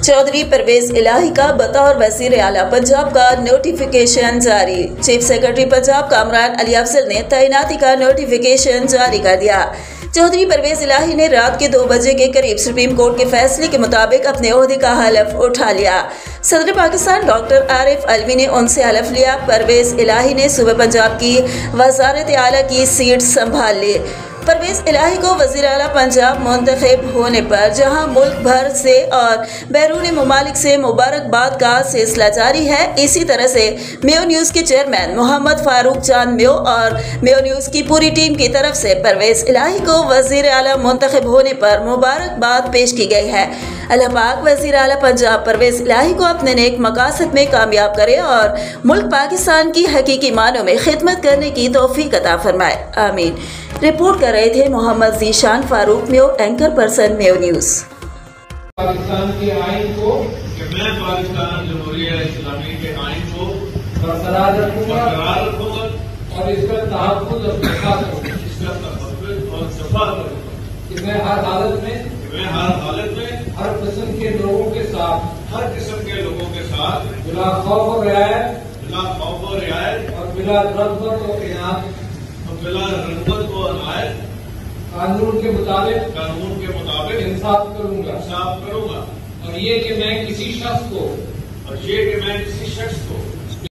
چودھری پرویز الہی کا بطور وزیر اعلیٰ پنجاب کا نوٹیفیکیشن جاری۔ چیف سیکرٹری پنجاب کامران علی افضل نے تعیناتی کا نوٹیفیکیشن جاری کر دیا۔ چودھری پرویز الہی نے رات کے 2 بجے کے قریب سپریم کورٹ کے فیصلے کے مطابق اپنے عہدے کا حلف اٹھا لیا۔ صدر پاکستان ڈاکٹر عارف علوی نے ان سے حلف لیا۔ پرویز الہی نے صوبہ پنجاب کی وزارت اعلیٰ کی سیٹ سنبھال لی۔ پرویز الہی کو وزیر اعلیٰ پنجاب منتخب ہونے پر جہاں ملک بھر سے اور بیرون ممالک سے مبارکباد کا سلسلہ جاری ہے، اسی طرح سے میو نیوز کے چیئرمین محمد فاروق جان میو اور میو نیوز کی پوری ٹیم کی طرف سے پرویز الہی کو وزیر اعلیٰ منتخب ہونے پر مبارکباد پیش کی گئی ہے۔ اللہ پاک وزیر اعلیٰ پنجاب پرویز الہی کو اپنے نیک مقاصد میں کامیاب کرے اور ملک پاکستان کی حقیقی معنوں میں خدمت کرنے کی توفیق عطا فرمائے، آمین۔ رپورٹ کر رہے تھے محمد ذیشان فاروق میو، اینکر پرسن میو نیوز۔ پاکستان کے آئین کو کہ میں پاکستان جمہوریہ اسلامی کے آئین کو برقرار رکھوں گا اور اس کا تحفظ اور دفاع کروں گا کہ میں ہر حالت میں ہر قسم کے لوگوں کے ساتھ بلا خوف و رعایت اور بلا رغبت و عنایت قانون کے مطابق انصاف کروں گا اور یہ کہ میں کسی شخص کو